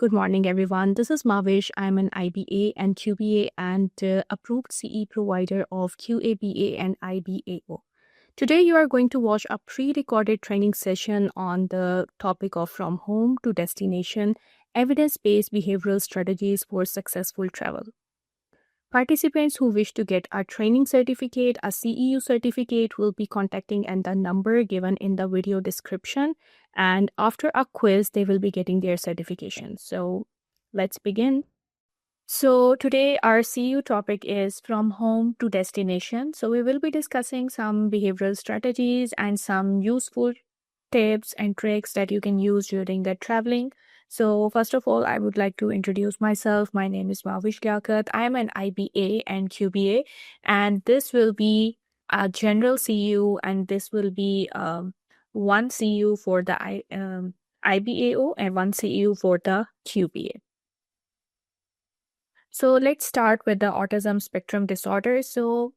Good morning, everyone. This is Mavish. I'm an IBA and QBA and approved CE provider of QABA and IBAO. Today, you are going to watch a pre-recorded training session on the topic of from home to destination, evidence-based behavioral strategies for successful travel. Participants who wish to get a training certificate, a CEU certificate, will be contacting and the number given in the video description. And after a quiz, they will be getting their certification. So let's begin. So today our CEU topic is from home to destination. So we will be discussing some behavioral strategies and some useful tips and tricks that you can use during the traveling. So first of all, I would like to introduce myself. My name is Mavish Gyakat. I am an IBA and QBA, and this will be a general CU, and this will be one CU for the IBAO and one CU for the QBA. So let's start with the autism spectrum disorder. So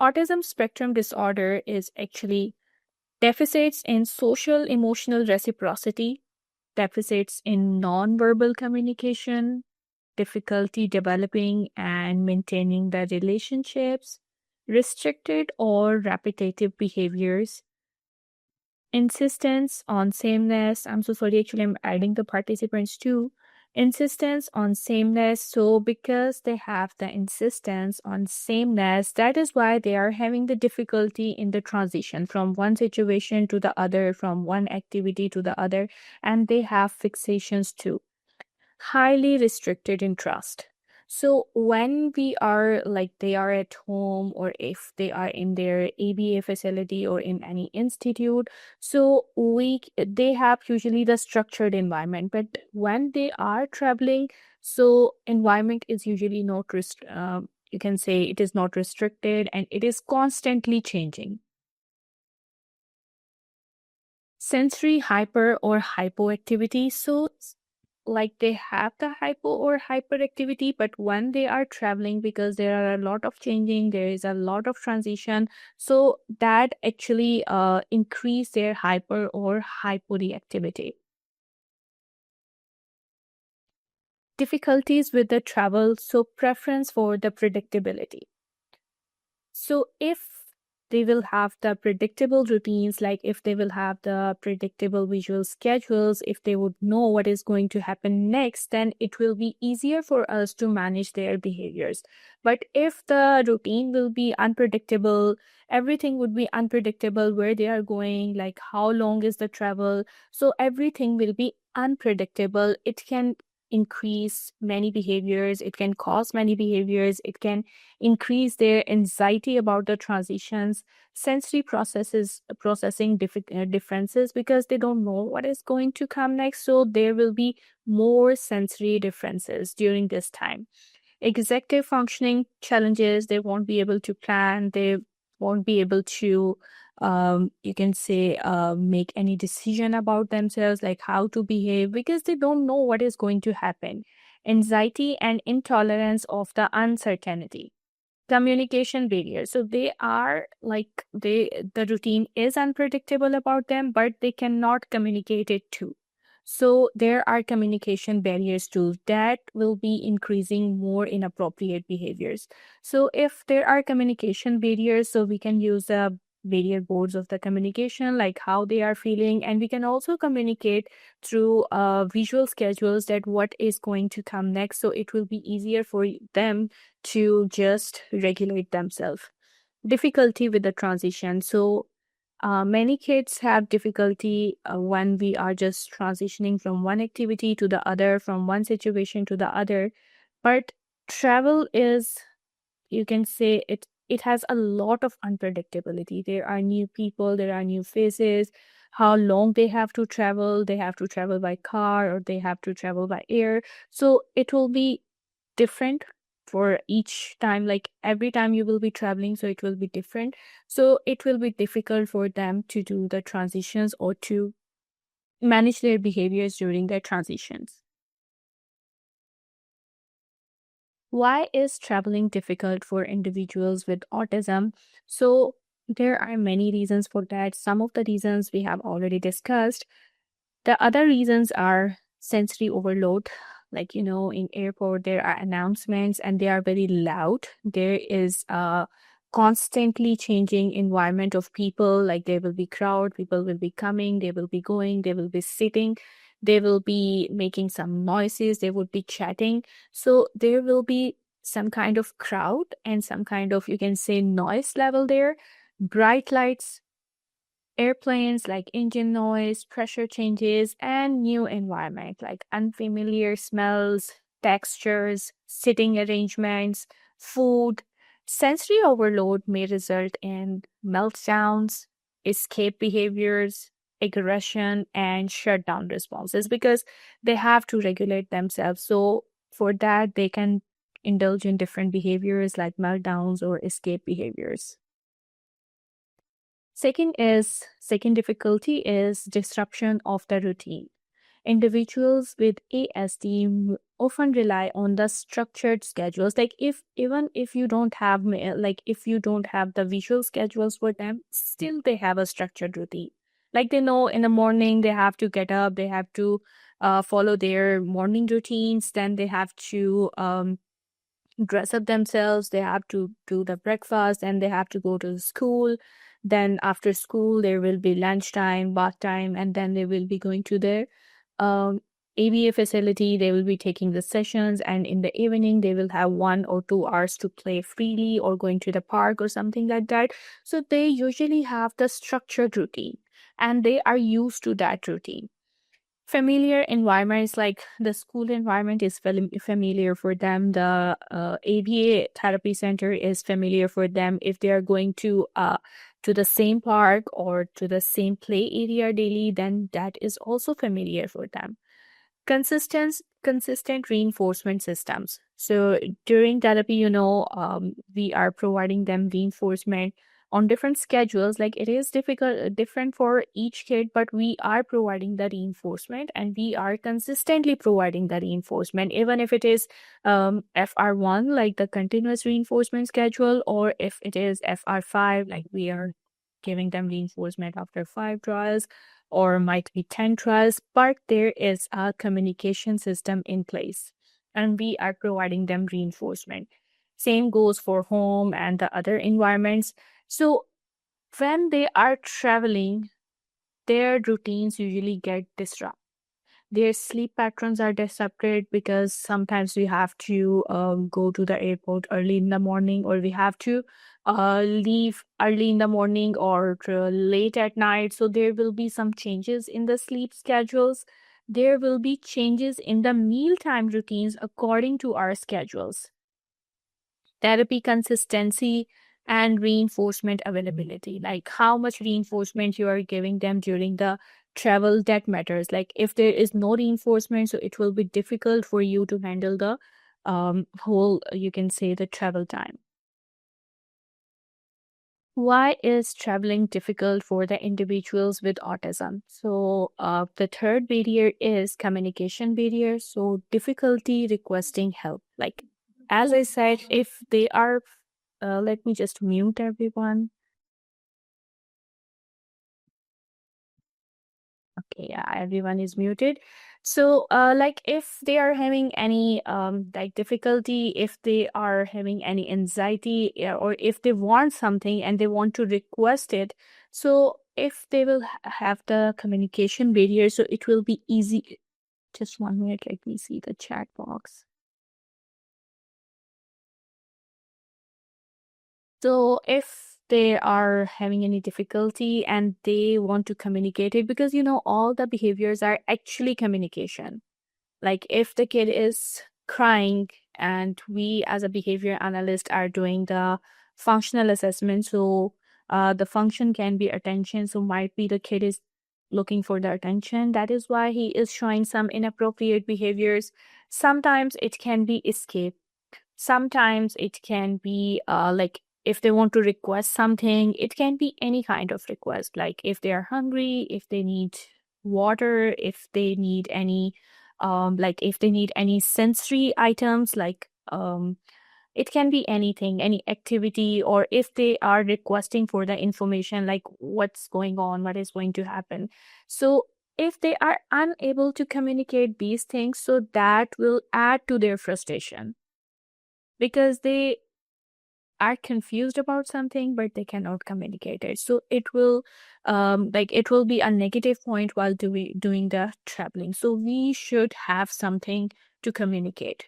autism spectrum disorder is actually deficits in social emotional reciprocity, deficits in nonverbal communication, difficulty developing and maintaining the relationships, restricted or repetitive behaviors, insistence on sameness. I'm so sorry, actually, I'm adding the participants too. Insistence on sameness. So, because they have the insistence on sameness, that is why they are having the difficulty in the transition from one situation to the other, from one activity to the other, and they have fixations too. Highly restricted in trust. So when we are like they are at home or if they are in their ABA facility or in any institute, so they have usually the structured environment. But when they are traveling, so environment is usually not you can say it is not restricted and it is constantly changing. Sensory hyper or hypoactivity. So like they have the hypo or hyperactivity, but when they are traveling, because there are a lot of changing, there is a lot of transition, so that actually increase their hyper or hyporeactivity. Difficulties with the travel, so preference for the predictability. So if they will have the predictable routines, like if they will have the predictable visual schedules, if they would know what is going to happen next, then it will be easier for us to manage their behaviors. But if the routine will be unpredictable, everything would be unpredictable, where they are going, like how long is the travel. So everything will be unpredictable. It can increase many behaviors, it can cause many behaviors, it can increase their anxiety about the transitions, sensory processing differences, because they don't know what is going to come next. So there will be more sensory differences during this time. Executive functioning challenges, they won't be able to plan, they won't be able to you can say make any decision about themselves, like how to behave, because they don't know what is going to happen. Anxiety and intolerance of the uncertainty. Communication barriers, so they are like the routine is unpredictable about them, but they cannot communicate it too. So there are communication barriers too that will be increasing more inappropriate behaviors. So if there are communication barriers, so we can use the barrier boards of the communication, like how they are feeling, and we can also communicate through visual schedules that what is going to come next, so it will be easier for them to just regulate themselves. Difficulty with the transition. So many kids have difficulty when we are just transitioning from one activity to the other, from one situation to the other. But travel is, you can say it has a lot of unpredictability. There are new people, there are new faces, how long they have to travel. They have to travel by car or they have to travel by air. So it will be different for each time, like every time you will be traveling, so it will be different. So it will be difficult for them to do the transitions or to manage their behaviors during their transitions. Why is traveling difficult for individuals with autism? So there are many reasons for that. Some of the reasons we have already discussed. The other reasons are sensory overload. Like, in airport, there are announcements and they are very loud. There is a constantly changing environment of people. Like there will be crowd, people will be coming, they will be going, they will be sitting, they will be making some noises, they would be chatting. So there will be some kind of crowd and some kind of, you can say, noise level there. Bright lights, airplanes, like engine noise, pressure changes, and new environment like unfamiliar smells, textures, sitting arrangements, food. Sensory overload may result in meltdowns, escape behaviors, aggression, and shutdown responses because they have to regulate themselves. So for that, they can indulge in different behaviors like meltdowns or escape behaviors. Second difficulty is disruption of the routine. Individuals with ASD often rely on the structured schedules. Like if you don't have like if you don't have the visual schedules for them, still they have a structured routine. Like they know in the morning they have to get up, they have to follow their morning routines, then they have to dress up themselves, they have to do the breakfast, and they have to go to school. Then after school there will be lunchtime, bath time, and then they will be going to their um, ABA facility. They will be taking the sessions, and in the evening they will have 1 or 2 hours to play freely or going to the park or something like that. So they usually have the structured routine and they are used to that routine. Familiar environments like the school environment is familiar for them. The ABA therapy center is familiar for them. If they are going to the same park or to the same play area daily, then that is also familiar for them. Consistent reinforcement systems. So during therapy, we are providing them reinforcement on different schedules. Like it is different for each kid, but we are providing the reinforcement and we are consistently providing the reinforcement, even if it is FR1, like the continuous reinforcement schedule, or if it is FR5, like we are giving them reinforcement after 5 trials or might be 10 trials, but there is a communication system in place and we are providing them reinforcement. Same goes for home and the other environments. So when they are traveling, their routines usually get disrupted. Their sleep patterns are disrupted because sometimes we have to go to the airport early in the morning, or we have to leave early in the morning or late at night. So there will be some changes in the sleep schedules. There will be changes in the mealtime routines according to our schedules. Therapy consistency and reinforcement availability, like how much reinforcement you are giving them during the travel, that matters. Like if there is no reinforcement, so it will be difficult for you to handle the whole, you can say, the travel time. Why is traveling difficult for the individuals with autism? So, the third barrier is communication barrier. So, difficulty requesting help. Like, as I said, if they are, let me just mute everyone. Okay, yeah, everyone is muted. So, like if they are having any like difficulty, if they are having any anxiety, yeah, or if they want something and they want to request it, so if they will have the communication barrier, so it will be easy. Just 1 minute, let me see the chat box. So if they are having any difficulty and they want to communicate it, because all the behaviors are actually communication. Like if the kid is crying and we as a behavior analyst are doing the functional assessment, so the function can be attention. So might be the kid is looking for the attention. That is why he is showing some inappropriate behaviors. Sometimes it can be escape. Sometimes it can be like if they want to request something, it can be any kind of request. Like if they are hungry, if they need water, if they need any like if they need any sensory items, like it can be anything, any activity, or if they are requesting for the information like what's going on, what is going to happen. So if they are unable to communicate these things, so that will add to their frustration because they are confused about something but they cannot communicate it. So it will it will be a negative point while doing the traveling. So we should have something to communicate.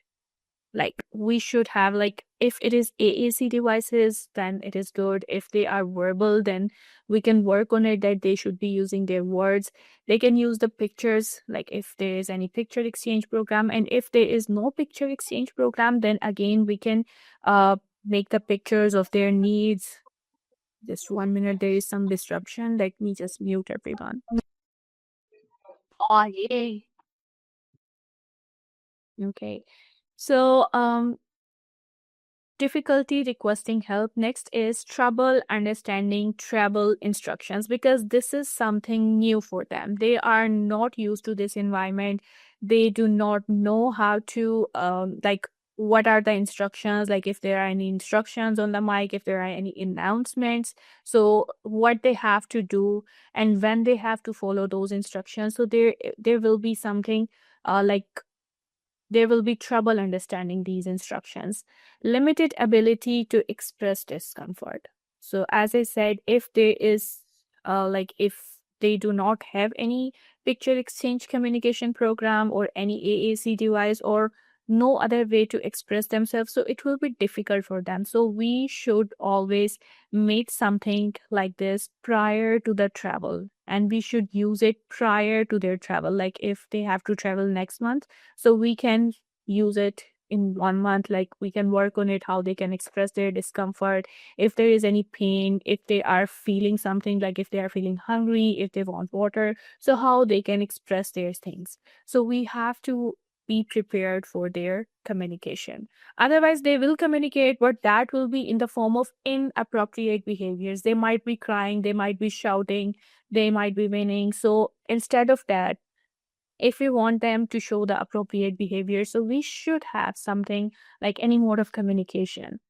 Like we should have, like, if it is AAC devices, then it is good. If they are verbal, then we can work on it that they should be using their words. They can use the pictures, like if there is any picture exchange program. And if there is no picture exchange program, then again we can uh make the pictures of their needs. Just 1 minute, there is some disruption. Let me just mute everyone. Oh, yay. Okay. So difficulty requesting help. Next is trouble understanding travel instructions, because this is something new for them. They are not used to this environment. They do not know how to what are the instructions, like if there are any instructions on the mic, if there are any announcements, so what they have to do and when they have to follow those instructions. So there will be something like there will be trouble understanding these instructions. Limited ability to express discomfort. So, as I said, if there is, if they do not have any picture exchange communication program or any AAC device or no other way to express themselves, so it will be difficult for them. So, we should always make something like this prior to the travel, and we should use it prior to their travel. Like if they have to travel next month, so we can use it in 1 month, like we can work on it, how they can express their discomfort, if there is any pain, if they are feeling something, like if they are feeling hungry, if they want water, so how they can express their things. So we have to be prepared for their communication. Otherwise they will communicate, but that will be in the form of inappropriate behaviors. They might be crying, they might be shouting, they might be winning. So instead of that, if we want them to show the appropriate behavior, so we should have something like any mode of communication.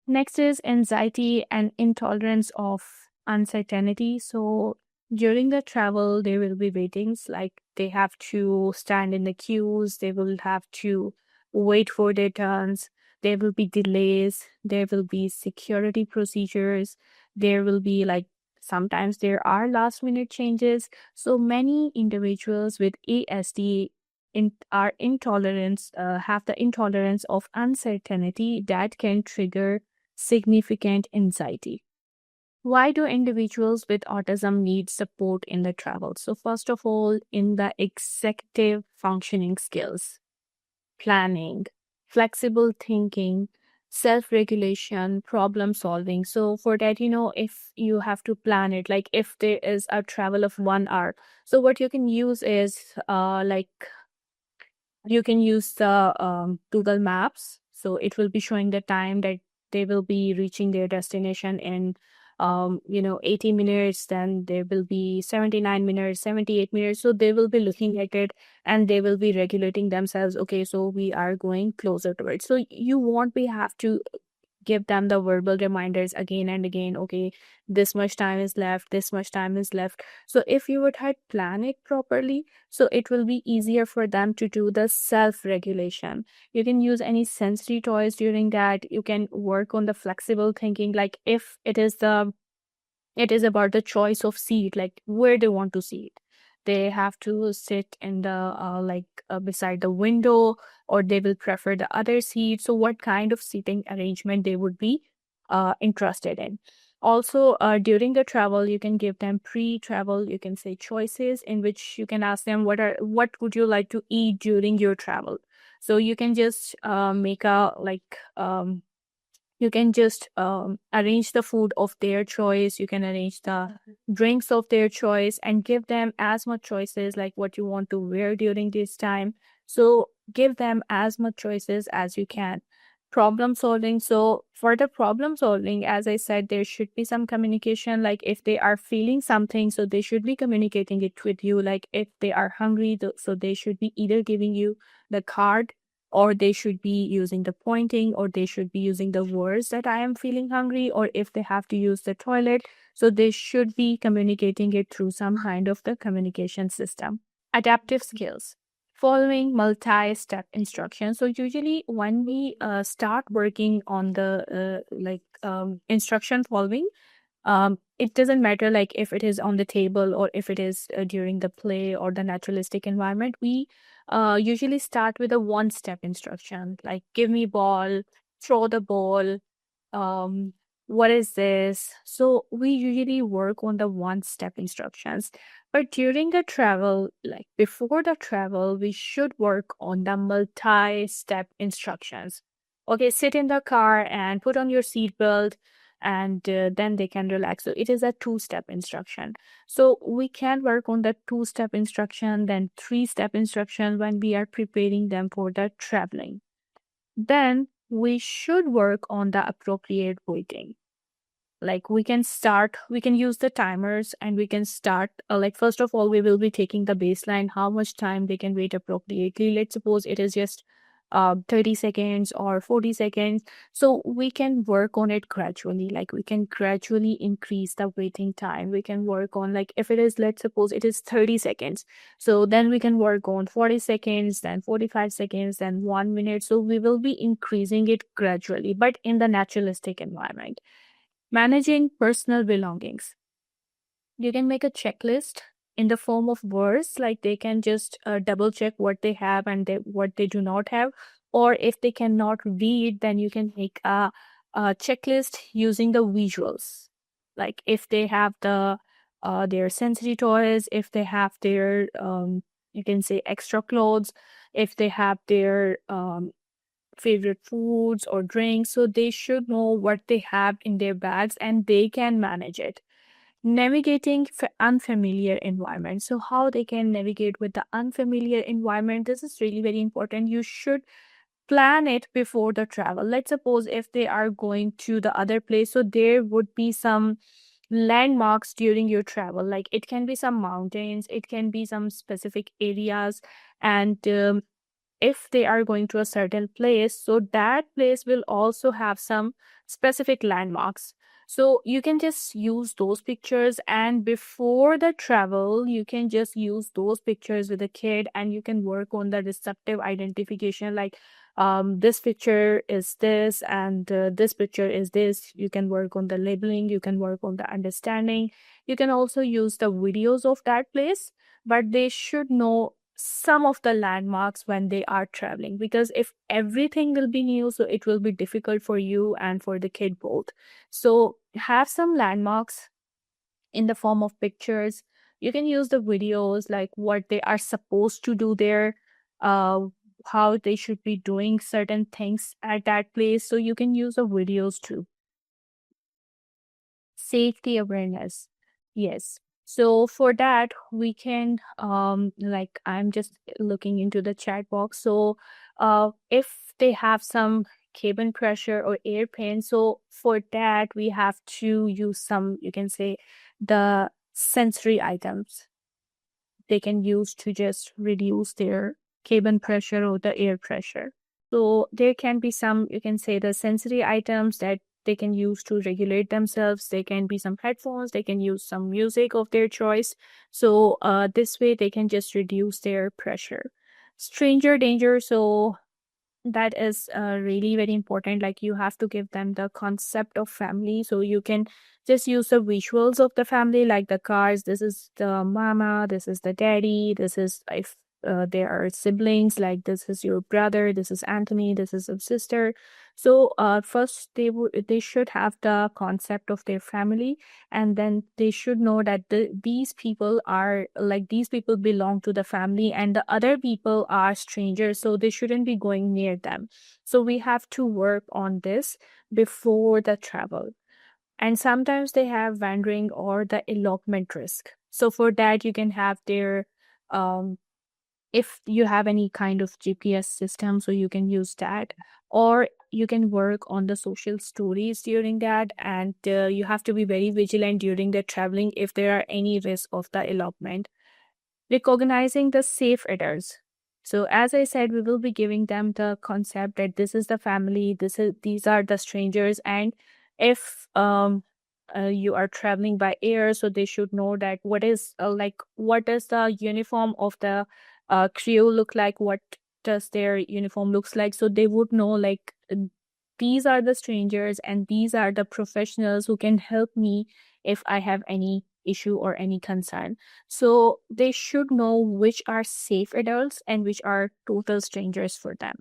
Next is anxiety and intolerance of uncertainty. So during the travel, there will be waitings, like they have to stand in the queues, they will have to wait for their turns, there will be delays, there will be security procedures, there will be like sometimes there are last minute changes. So many individuals with ASD are intolerance have the intolerance of uncertainty that can trigger significant anxiety. Why do individuals with autism need support in the travel? So, first of all, in the executive functioning skills, planning, flexible thinking, self regulation, problem solving. So, for that, if you have to plan it, like if there is a travel of 1 hour, so what you can use is you can use the Google Maps. So it will be showing the time that they will be reaching their destination in 80 minutes, then there will be 79 minutes, 78 minutes. So they will be looking at it and they will be regulating themselves. Okay, so we are going closer to it. So you won't be have to give them the verbal reminders again and again. Okay, this much time is left, this much time is left. So if you would have plan it properly, so it will be easier for them to do the self regulation. You can use any sensory toys during that. You can work on the flexible thinking, like if it is about the choice of seat, like where they want to sit. They have to sit in the beside the window, or they will prefer the other seat. So what kind of seating arrangement they would be interested in. Also, during the travel, you can give them pre-travel, you can say choices, in which you can ask them what would you like to eat during your travel. So you can just make a you can just arrange the food of their choice, you can arrange the drinks of their choice, and give them as much choices, like what you want to wear during this time. So give them as much choices as you can. Problem solving. So for the problem solving, as I said, there should be some communication. Like if they are feeling something, so they should be communicating it with you. Like if they are hungry, so they should be either giving you the card or they should be using the pointing, or they should be using the words that I am feeling hungry, or if they have to use the toilet. So they should be communicating it through some kind of the communication system. Adaptive skills. Following multi-step instructions. So usually when we start working on the instruction following, it doesn't matter like if it is on the table or if it is during the play or the naturalistic environment. We usually start with a one-step instruction, like give me ball, throw the ball, um what is this. So we usually work on the one step instructions, but during the travel, like before the travel, we should work on the multi-step instructions. Okay, sit in the car and put on your seatbelt, and then they can relax. So it is a two-step instruction. So we can work on the two-step instruction, then three-step instruction when we are preparing them for the traveling. Then we should work on the appropriate weighting. Like we can use the timers, and we can start, like first of all, we will be taking the baseline, how much time they can wait appropriately. Let's suppose it is just 30 seconds or 40 seconds. So we can work on it gradually, like we can gradually increase the waiting time. We can work on, like if it is, let's suppose it is 30 seconds, so then we can work on 40 seconds, then 45 seconds, then 1 minute. So we will be increasing it gradually, but in the naturalistic environment. Managing personal belongings. You can make a checklist in the form of words, like they can just double check what they have and what they do not have. Or if they cannot read, then you can make a checklist using the visuals. Like if they have their sensory toys, if they have their you can say extra clothes, if they have their favorite foods or drinks. So they should know what they have in their bags and they can manage it. Navigating unfamiliar environment. So how they can navigate with the unfamiliar environment. This is really very important. You should plan it before the travel. Let's suppose if they are going to the other place, so there would be some landmarks during your travel. Like it can be some mountains, it can be some specific areas, and if they are going to a certain place, so that place will also have some specific landmarks. So you can just use those pictures, and before the travel, you can just use those pictures with the kid, and you can work on the receptive identification, like this picture is this, and this picture is this. You can work on the labeling, you can work on the understanding. You can also use the videos of that place, but they should know some of the landmarks when they are traveling, because if everything will be new, so it will be difficult for you and for the kid both. So have some landmarks in the form of pictures. You can use the videos, like what they are supposed to do there, uh how they should be doing certain things at that place. So you can use the videos too. Safety awareness. Yes. So for that, we can like I'm just looking into the chat box. So if they have some cabin pressure or air pain, so for that we have to use some, you can say, the sensory items they can use to just reduce their cabin pressure or the air pressure. So there can be some, you can say, the sensory items that they can use to regulate themselves. They can be some headphones, they can use some music of their choice. So this way they can just reduce their pressure. Stranger danger. So that is really very important. Like you have to give them the concept of family. So you can just use the visuals of the family, like the cars. This is the mama, this is the daddy, this is if there are siblings, like this is your brother, this is Anthony, this is a sister. So first they should have the concept of their family, and then they should know that these people are, like, these people belong to the family and the other people are strangers, so they shouldn't be going near them. So we have to work on this before the travel. And sometimes they have wandering or the elopement risk. So for that, you can have their if you have any kind of GPS system, so you can use that, or you can work on the social stories during that. And you have to be very vigilant during the traveling if there are any risk of the elopement. Recognizing the safe adults. So as I said, we will be giving them the concept that this is the family, these are the strangers, and if you are traveling by air, so they should know that what does the uniform of the crew look like, what does their uniform looks like, so they would know like these are the strangers and these are the professionals who can help me if I have any issue or any concern. So they should know which are safe adults and which are total strangers for them.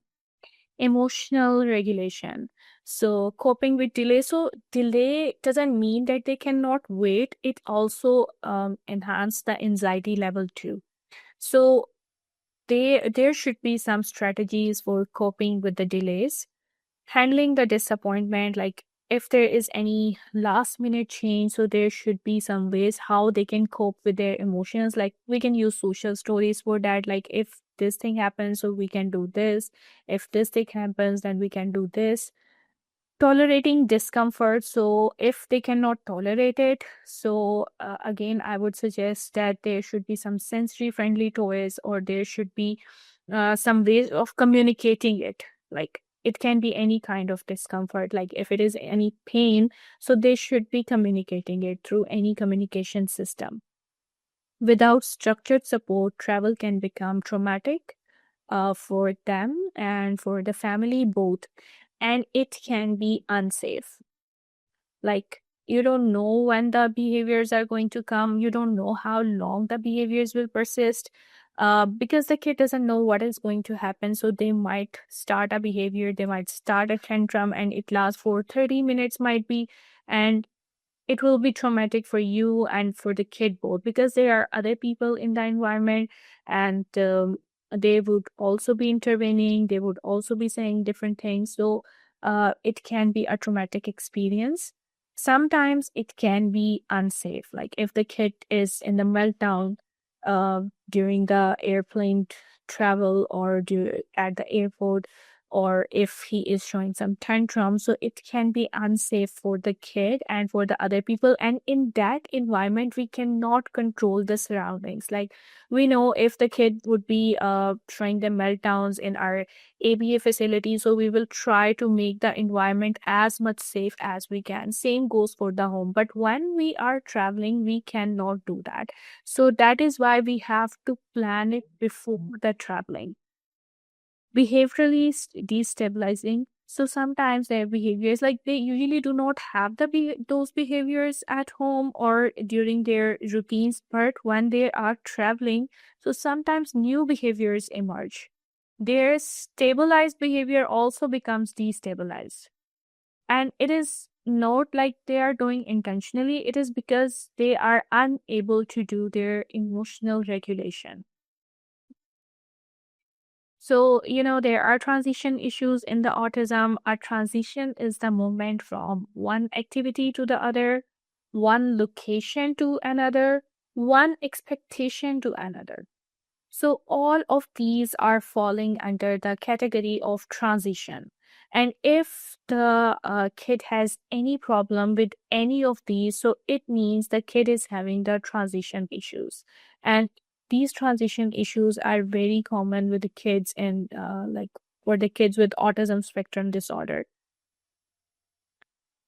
Emotional regulation. So coping with delay. So delay doesn't mean that they cannot wait. It also enhance the anxiety level too. So there should be some strategies for coping with the delays. Handling the disappointment, like if there is any last minute change, so there should be some ways how they can cope with their emotions. Like we can use social stories for that, like if this thing happens, so we can do this, if this thing happens, then we can do this. Tolerating discomfort, so if they cannot tolerate it, so again I would suggest that there should be some sensory friendly toys, or there should be some ways of communicating it. Like it can be any kind of discomfort, like if it is any pain, so they should be communicating it through any communication system. Without structured support, travel can become traumatic for them and for the family both, and it can be unsafe. Like you don't know when the behaviors are going to come, you don't know how long the behaviors will persist, because the kid doesn't know what is going to happen, so they might start a behavior, they might start a tantrum, and it lasts for 30 minutes might be, and it will be traumatic for you and for the kid both, because there are other people in the environment, and they would also be intervening, they would also be saying different things, so it can be a traumatic experience. Sometimes it can be unsafe, like if the kid is in the meltdown during the airplane travel, or at the airport, or if he is showing some tantrum, so it can be unsafe for the kid and for the other people, and in that environment we cannot control the surroundings. Like we know if the kid would be showing the meltdowns in our ABA facility, so we will try to make the environment as much safe as we can. Same goes for the home, but when we are traveling we cannot do that. So that is why we have to plan it before the traveling. Behaviorally destabilizing. So sometimes their behaviors, like they usually do not have those behaviors at home or during their routines, but when they are traveling, so sometimes new behaviors emerge. Their stabilized behavior also becomes destabilized. And it is not like they are doing intentionally, it is because they are unable to do their emotional regulation. So, there are transition issues in the autism. A transition is the movement from one activity to the other, one location to another, one expectation to another. So, all of these are falling under the category of transition. And if the kid has any problem with any of these, so it means the kid is having the transition issues. And these transition issues are very common with the kids, and for the kids with autism spectrum disorder.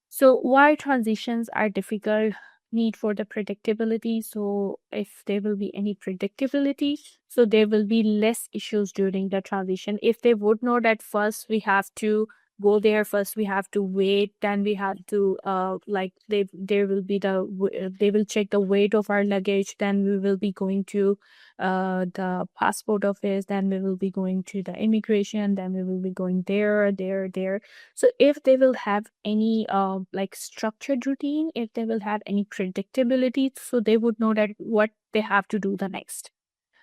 So why transitions are difficult? Need for the predictability. So if there will be any predictability, so there will be less issues during the transition. If they would know that first we have to go there, first we have to wait, then we have to there will be they will check the weight of our luggage, then we will be going to the passport office, then we will be going to the immigration, then we will be going there. So if they will have any structured routine, if they will have any predictability, so they would know that what they have to do the next.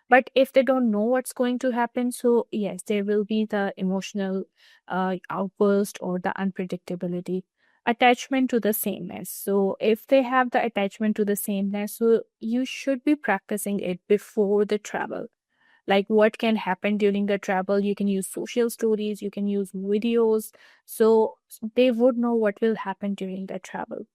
But if they don't know what's going to happen, so yes, there will be the emotional outburst or the unpredictability. Attachment to the sameness. So if they have the attachment to the sameness, so you should be practicing it before the travel. Like what can happen during the travel, you can use social stories, you can use videos, so they would know what will happen during the travel.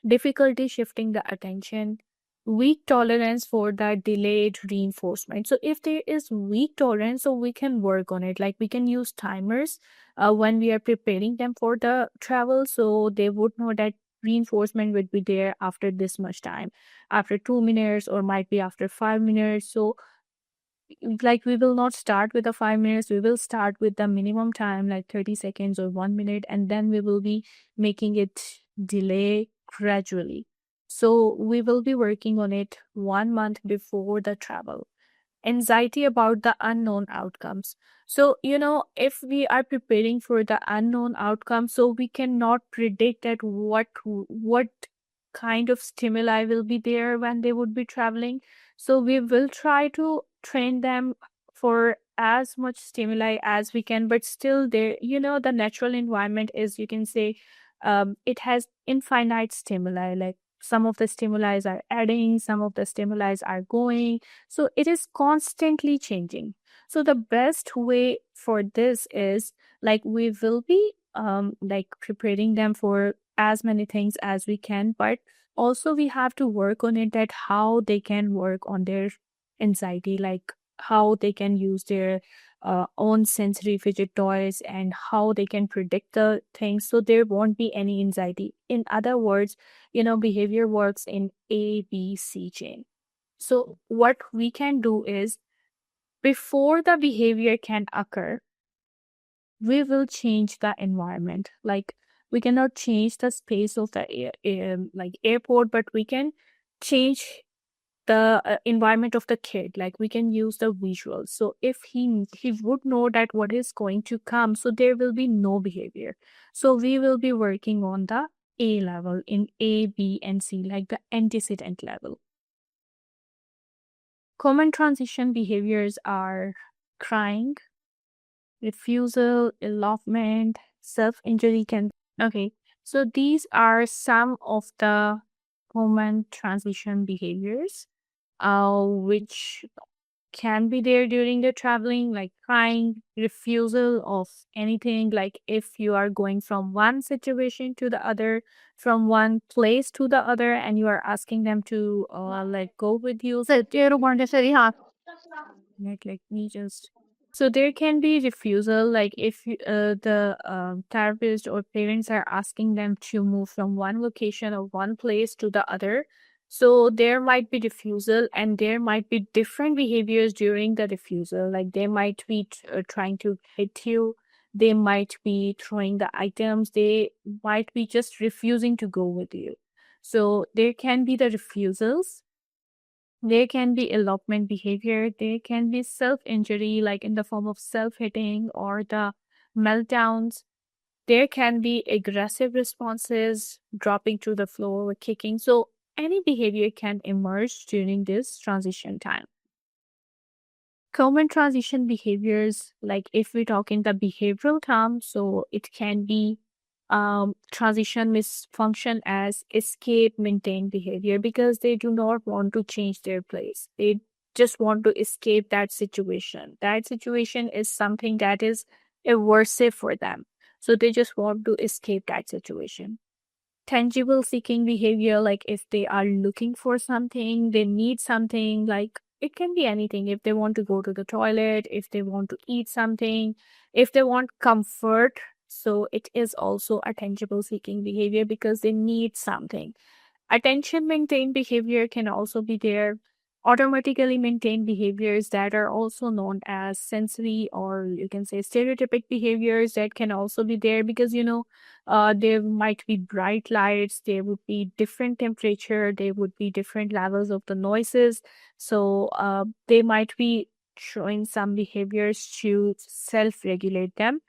Difficulty shifting the attention. weak tolerance for the delayed reinforcement. So if there is weak tolerance, so we can work on it. Like we can use timers when we are preparing them for the travel, so they would know that reinforcement would be there after this much time, after 2 minutes, or might be after 5 minutes. So like we will not start with the 5 minutes, we will start with the minimum time like 30 seconds or 1 minute, and then we will be making it delay gradually. So we will be working on it 1 month before the travel. Anxiety about the unknown outcomes. So, if we are preparing for the unknown outcome, so we cannot predict that what kind of stimuli will be there when they would be traveling. So we will try to train them for as much stimuli as we can, but still there, the natural environment is, you can say, it has infinite stimuli. Like some of the stimuli are adding, some of the stimuli are going, so it is constantly changing. So the best way for this is like we will be like preparing them for as many things as we can, but also we have to work on it, that how they can work on their anxiety, like how they can use their own sensory fidget toys, and how they can predict the things so there won't be any anxiety. In other words, behavior works in ABC chain. So what we can do is, before the behavior can occur, we will change the environment. Like we cannot change the space of the like airport, but we can change the environment of the kid. Like we can use the visuals. So if he would know that what is going to come, so there will be no behavior. So we will be working on the A level, in A, B, and C, like the antecedent level. Common transition behaviors are crying, refusal, elopement, self injury can. Okay, so these are some of the common transition behaviors which can be there during the traveling, like crying, refusal of anything. Like if you are going from one situation to the other, from one place to the other, and you are asking them to let go with you. So, like me just. So there can be refusal, like if the therapist or parents are asking them to move from one location or one place to the other. So there might be refusal, and there might be different behaviors during the refusal. Like they might be trying to hit you, they might be throwing the items, they might be just refusing to go with you. So there can be the refusals, there can be elopement behavior, there can be self injury, like in the form of self hitting or the meltdowns. There can be aggressive responses, dropping to the floor or kicking. So, any behavior can emerge during this transition time. Common transition behaviors, like if we talk in the behavioral term, so it can be transition misfunction as escape maintain behavior, because they do not want to change their place. They just want to escape that situation. That situation is something that is aversive for them. So they just want to escape that situation. Tangible seeking behavior, like if they are looking for something, they need something, like it can be anything. If they want to go to the toilet, if they want to eat something, if they want comfort, so it is also a tangible seeking behavior because they need something. Attention maintained behavior can also be there. Automatically maintained behaviors that are also known as sensory, or you can say stereotypic behaviors, that can also be there, because there might be bright lights, there would be different temperature, there would be different levels of the noises. So they might be showing some behaviors to self-regulate them.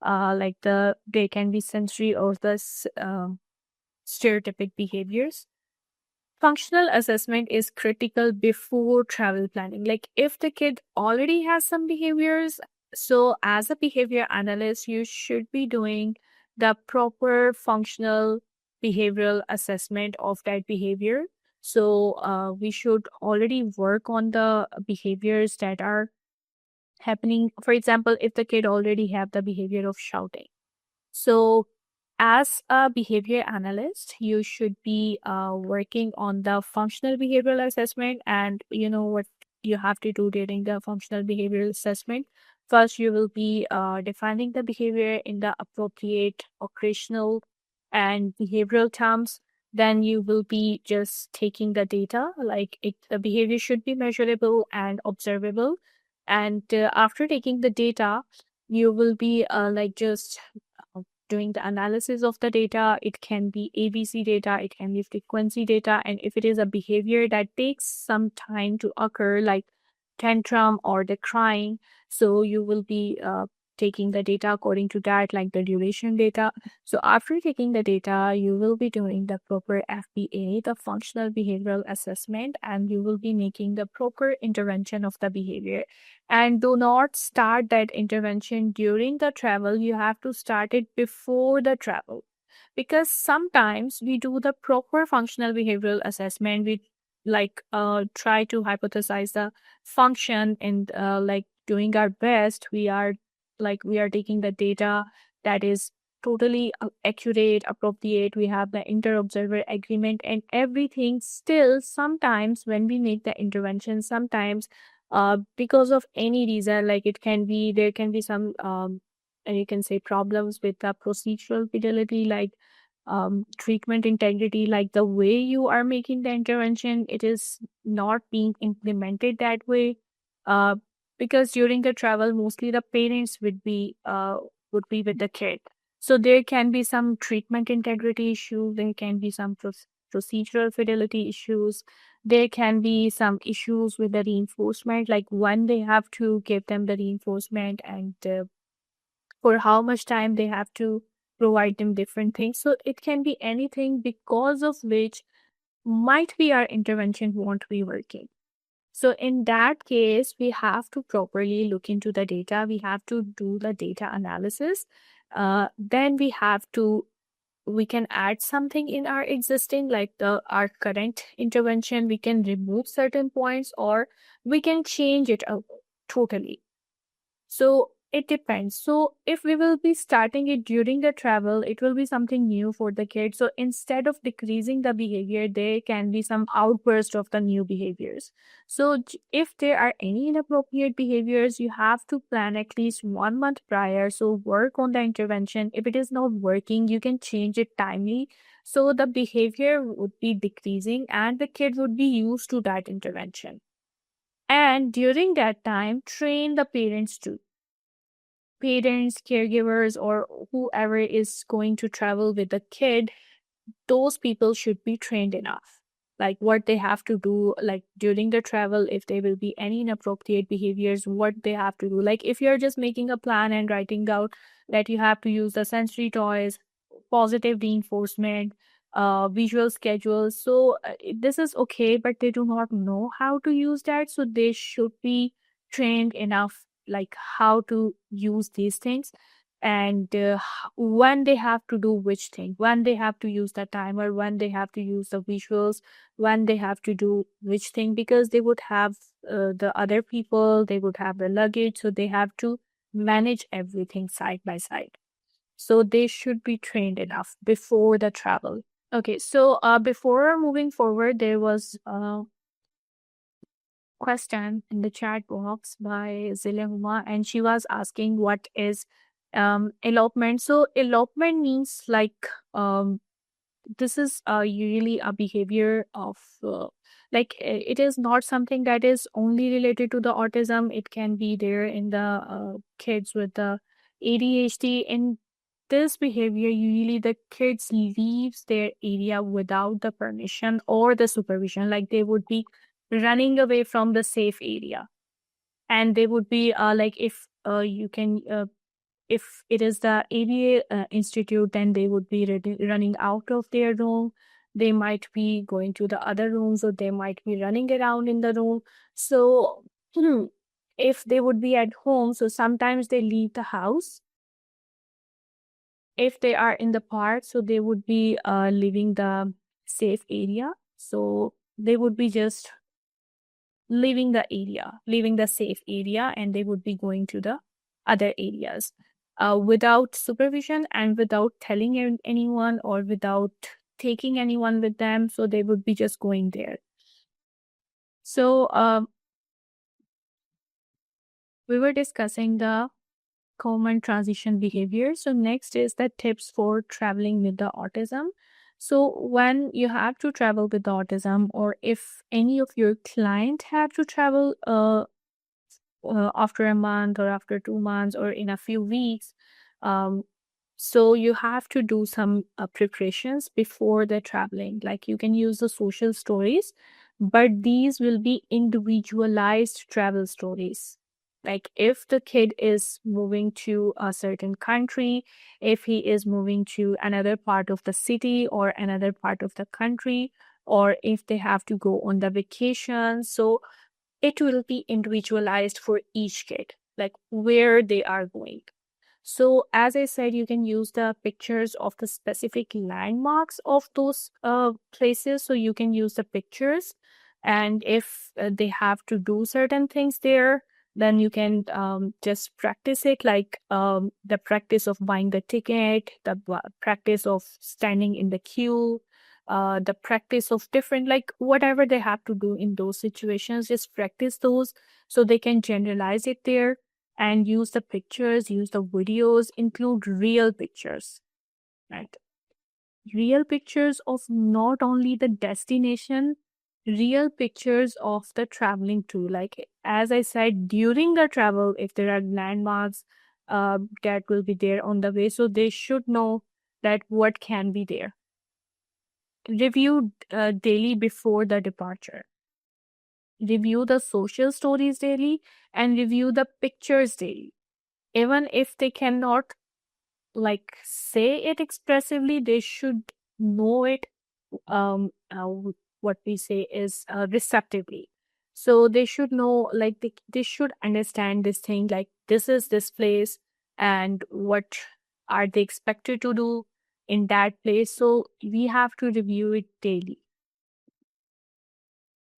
Like they can be sensory or stereotypic behaviors. Functional assessment is critical before travel planning. Like if the kid already has some behaviors, so as a behavior analyst, you should be doing the proper functional behavioral assessment of that behavior. So we should already work on the behaviors that are happening. For example, if the kid already have the behavior of shouting, so as a behavior analyst, you should be working on the functional behavioral assessment. And you know what you have to do during the functional behavioral assessment? First, you will be defining the behavior in the appropriate occasional and behavioral terms. Then you will be just taking the data, like the behavior should be measurable and observable. And after taking the data, you will be just doing the analysis of the data. It can be ABC data, it can be frequency data. And if it is a behavior that takes some time to occur, like tantrum or the crying, so you will be taking the data according to that, like the duration data. So after taking the data, you will be doing the proper FBA, the functional behavioral assessment, and you will be making the proper intervention of the behavior. And do not start that intervention during the travel. You have to start it before the travel. Because sometimes we do the proper functional behavioral assessment. We try to hypothesize the function and doing our best. We are taking the data that is totally accurate, appropriate. We have the inter-observer agreement and everything. Still, sometimes when we make the intervention, sometimes because of any reason, like there can be some you can say problems with the procedural fidelity, like treatment integrity, like the way you are making the intervention, it is not being implemented that way. uh, because during the travel, mostly the parents would be with the kid. So there can be some treatment integrity issues, there can be some procedural fidelity issues, there can be some issues with the reinforcement, like when they have to give them the reinforcement, and for how much time they have to provide them different things. So it can be anything because of which might be our intervention won't be working. So in that case, we have to properly look into the data. We have to do the data analysis. Then we can add something in our existing, like our current intervention. We can remove certain points or we can change it totally. So it depends. So if we will be starting it during the travel, it will be something new for the kids. So instead of decreasing the behavior, there can be some outburst of the new behaviors. So if there are any inappropriate behaviors, you have to plan at least 1 month prior. So work on the intervention. If it is not working, you can change it timely. So the behavior would be decreasing and the kid would be used to that intervention. And during that time, train the parents too. Parents, caregivers, or whoever is going to travel with the kid, those people should be trained enough. Like what they have to do, like during the travel, if there will be any inappropriate behaviors, what they have to do. Like if you're just making a plan and writing out that you have to use the sensory toys, positive reinforcement, visual schedules. So this is okay, but they do not know how to use that. So they should be trained enough, like how to use these things, and when they have to do which thing, when they have to use the timer, when they have to use the visuals, when they have to do which thing, because they would have the other people, they would have the luggage, so they have to manage everything side by side. So they should be trained enough before the travel. Okay, so before moving forward, there was a question in the chat box by Zilehuma, and she was asking what is elopement. So elopement means like this is usually a behavior of it is not something that is only related to the autism. It can be there in the kids with the ADHD. In this behavior, usually the kids leaves their area without the permission or the supervision, like they would be running away from the safe area, and they would be if it is the ABA institute, then they would be running out of their room. They might be going to the other rooms, or they might be running around in the room. So, if they would be at home, so sometimes they leave the house. If they are in the park, so they would be leaving the safe area. So they would be just leaving the safe area, and they would be going to the other areas. without supervision and without telling anyone or without taking anyone with them. So they would be just going there. So we were discussing the common transition behavior. So next is the tips for traveling with the autism. So when you have to travel with autism, or if any of your client have to travel after a month or after 2 months or in a few weeks, um, so you have to do some preparations before the traveling. Like you can use the social stories, but these will be individualized travel stories. Like if the kid is moving to a certain country, if he is moving to another part of the city or another part of the country, or if they have to go on the vacation, so it will be individualized for each kid, like where they are going. So as I said, you can use the pictures of the specific landmarks of those places. So you can use the pictures. And if they have to do certain things there, then you can just practice it, like the practice of buying the ticket, the practice of standing in the queue, the practice of different, like whatever they have to do in those situations, just practice those so they can generalize it there and use the pictures, use the videos, include real pictures, right? Real pictures of not only the destination, real pictures of the traveling too. Like as I said, during the travel, if there are landmarks that will be there on the way, so they should know that what can be there. Review daily before the departure. Review the social stories daily and review the pictures daily. Even if they cannot like say it expressively, they should know it. What we say is receptively. So they should know, like they should understand this thing, like this is this place and what are they expected to do in that place. So we have to review it daily.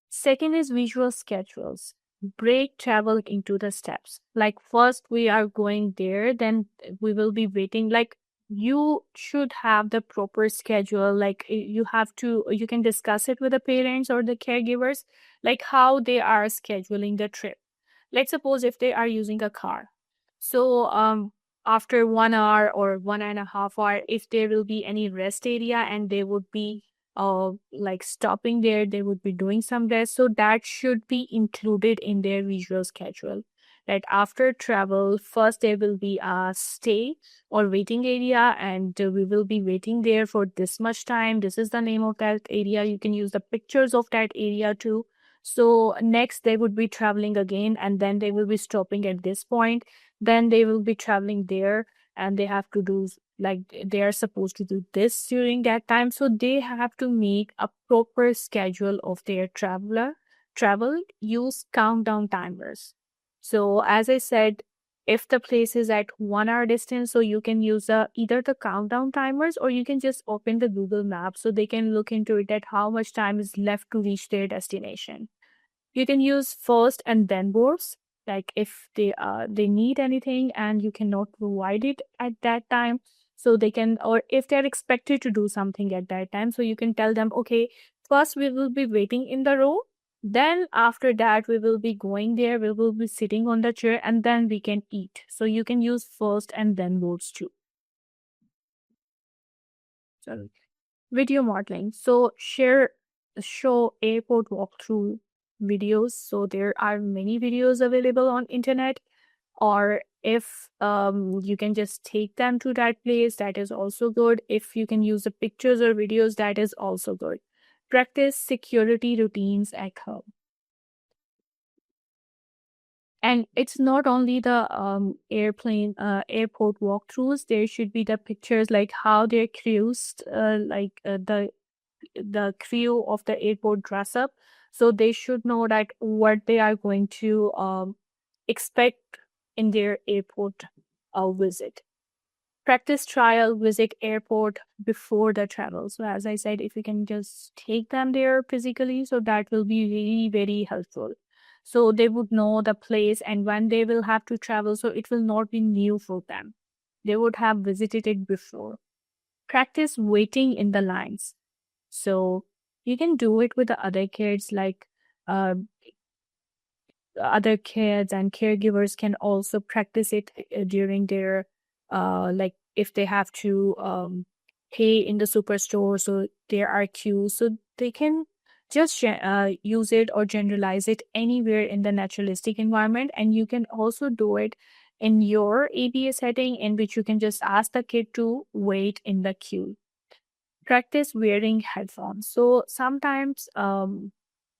Second is visual schedules. Break travel into the steps. Like first we are going there, then we will be waiting. Like you should have the proper schedule. Like you have to, you can discuss it with the parents or the caregivers, like how they are scheduling the trip. Let's suppose if they are using a car. So after 1 hour or 1.5 hour, if there will be any rest area and they would be like stopping there, they would be doing some rest. So that should be included in their visual schedule. That after travel, first there will be a stay or waiting area, and we will be waiting there for this much time. This is the name of that area. You can use the pictures of that area too. So next they would be traveling again, and then they will be stopping at this point. Then they will be traveling there, and they have to do like they are supposed to do this during that time. So they have to make a proper schedule of their travel, use countdown timers. So as I said, if the place is at 1 hour distance, so you can use either the countdown timers or you can just open the Google Maps so they can look into it at how much time is left to reach their destination. You can use first and then boards, like if they need anything and you cannot provide it at that time, so they can, or if they're expected to do something at that time, so you can tell them, okay, first we will be waiting in the row, then after that we will be going there, we will be sitting on the chair, and then we can eat. So you can use first and then boards too. So video modeling. So show airport walkthrough videos. So there are many videos available on internet, or if you can just take them to that place, that is also good. If you can use the pictures or videos, that is also good. Practice security routines at home. And it's not only the airport walkthroughs. There should be the pictures, like how their crews the crew of the airport dress up, so they should know that what they are going to expect in their airport visit. Practice trial visit airport before the travel. So as I said, if you can just take them there physically, so that will be really very helpful. So they would know the place and when they will have to travel, so it will not be new for them. they would have visited it before. Practice waiting in the lines. So you can do it with the other kids, like uh, other kids and caregivers can also practice it during their like if they have to pay in the superstore, so there are queues, so they can just use it or generalize it anywhere in the naturalistic environment. And you can also do it in your ABA setting, in which you can just ask the kid to wait in the queue. Practice wearing headphones. So sometimes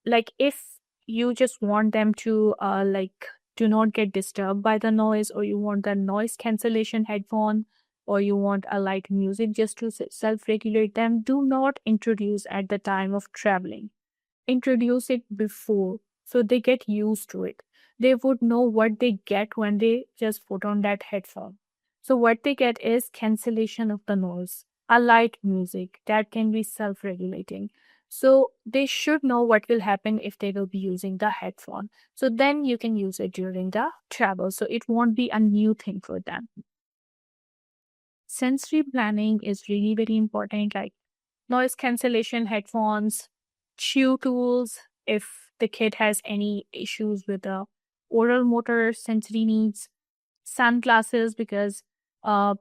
like if you just want them to like do not get disturbed by the noise, or you want the noise cancellation headphone, or you want a light music just to self regulate them, do not introduce at the time of traveling. Introduce it before, so they get used to it. They would know what they get when they just put on that headphone. So what they get is cancellation of the noise, a light music that can be self-regulating. So they should know what will happen if they will be using the headphone. So then you can use it during the travel. So it won't be a new thing for them. Sensory planning is really very important, like noise cancellation headphones, chew tools if the kid has any issues with the oral motor sensory needs, sunglasses because uh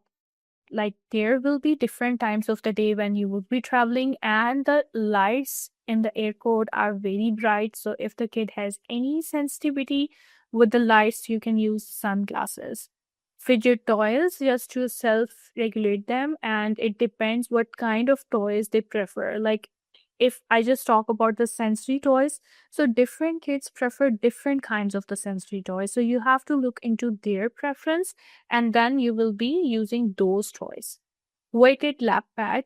like there will be different times of the day when you would be traveling and the lights in the airport are very bright. So if the kid has any sensitivity with the lights, you can use sunglasses. Fidget toys just to self regulate them, and it depends what kind of toys they prefer. Like if I just talk about the sensory toys, so different kids prefer different kinds of the sensory toys, so you have to look into their preference and then you will be using those toys. Weighted lap pad,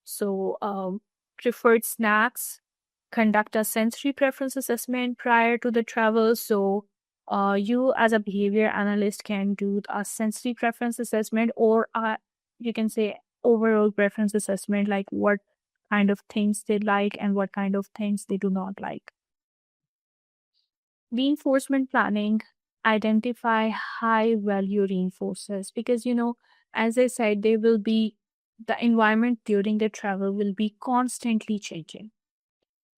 so preferred snacks, conduct a sensory preference assessment prior to the travel. So you as a behavior analyst can do a sensory preference assessment, or you can say overall preference assessment, like what kind of things they like and what kind of things they do not like. Reinforcement planning, identify high value reinforcers, because as I said, they will be the environment during the travel will be constantly changing.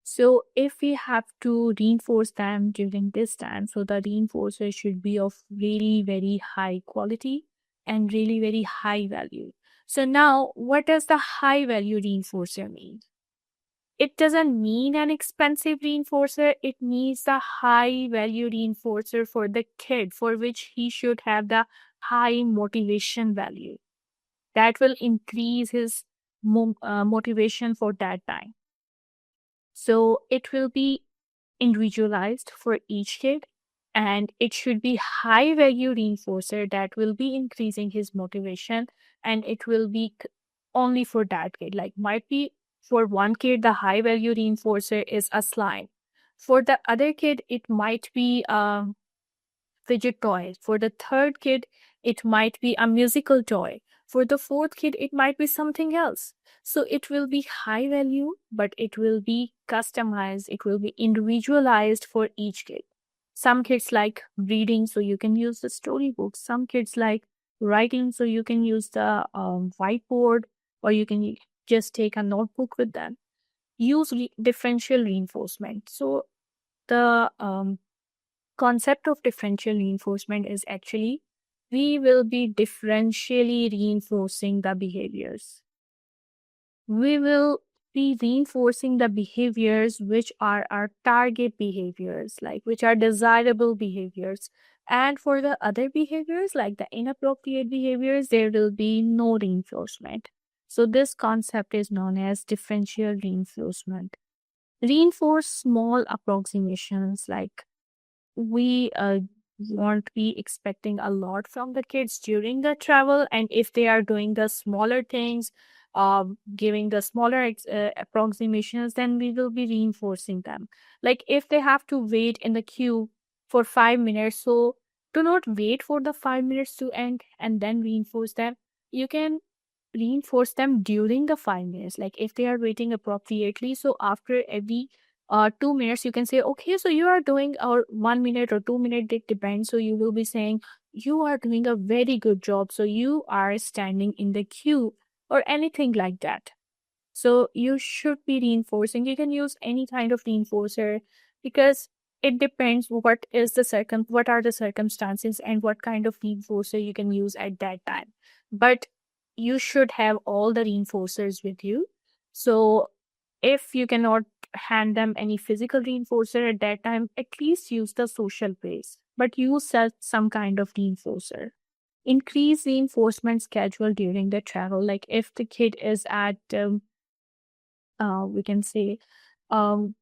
So if we have to reinforce them during this time, so the reinforcer should be of really very high quality and really very high value. So now what does the high value reinforcer mean? It doesn't mean an expensive reinforcer. It means the high value reinforcer for the kid, for which he should have the high motivation value. That will increase his motivation for that time. So it will be individualized for each kid, and it should be high value reinforcer that will be increasing his motivation, and it will be only for that kid. Like might be for one kid the high value reinforcer is a slime, for the other kid it might be fidget toy. For the third kid, it might be a musical toy. For the fourth kid, it might be something else. So it will be high value, but it will be customized. It will be individualized for each kid. Some kids like reading, so you can use the storybooks. Some kids like writing, so you can use the whiteboard, or you can just take a notebook with them. Use differential reinforcement. So the concept of differential reinforcement is actually we will be differentially reinforcing the behaviors. We will be reinforcing the behaviors which are our target behaviors, like which are desirable behaviors. And for the other behaviors, like the inappropriate behaviors, there will be no reinforcement. So this concept is known as differential reinforcement. Reinforce small approximations, like we won't be expecting a lot from the kids during the travel, and if they are doing the smaller things, giving the smaller approximations, then we will be reinforcing them. Like if they have to wait in the queue for 5 minutes, so do not wait for the 5 minutes to end and then reinforce them. You can reinforce them during the 5 minutes, like if they are waiting appropriately, so after every 2 minutes you can say, okay, so you are doing our 1 minute or 2 minute, it depends, so you will be saying you are doing a very good job. So you are standing in the queue or anything like that. So you should be reinforcing. You can use any kind of reinforcer because it depends what are the circumstances and what kind of reinforcer you can use at that time. But you should have all the reinforcers with you. So if you cannot hand them any physical reinforcer at that time, at least use the social praise, but use some kind of reinforcer. Increase reinforcement schedule during the travel. Like if the kid is at we can say um,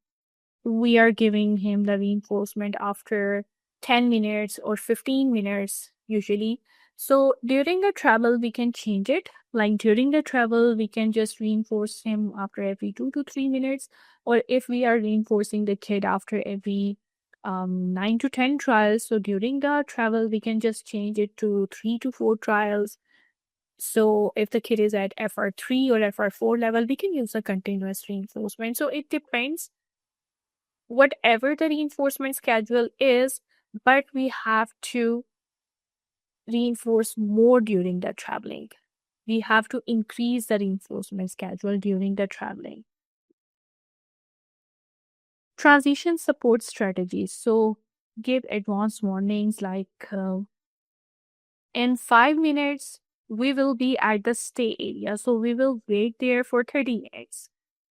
we are giving him the reinforcement after 10 minutes or 15 minutes usually. So during the travel, we can change it. Like during the travel, we can just reinforce him after every 2 to 3 minutes. Or if we are reinforcing the kid after every 9 to 10 trials, so during the travel, we can just change it to 3 to 4 trials. So if the kid is at FR3 or FR4 level, we can use a continuous reinforcement. So it depends whatever the reinforcement schedule is, but we have to reinforce more during the traveling. We have to increase the reinforcement schedule during the traveling. Transition support strategies. So give advanced warnings like in 5 minutes, we will be at the stay area. So we will wait there for 30 minutes.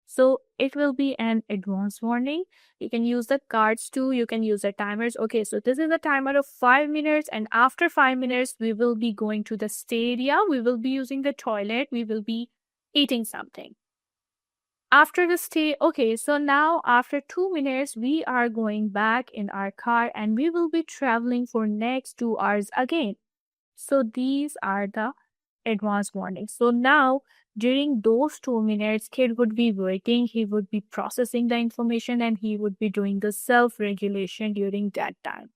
So it will be an advanced warning. You can use the cards too. You can use the timers. Okay, so this is a timer of 5 minutes. And after 5 minutes, we will be going to the stay area. We will be using the toilet. We will be eating something. After the stay, okay, so now after 2 minutes, we are going back in our car and we will be traveling for next 2 hours again. So these are the advanced warnings. So now during those 2 minutes, kid would be waiting, he would be processing the information and he would be doing the self-regulation during that time.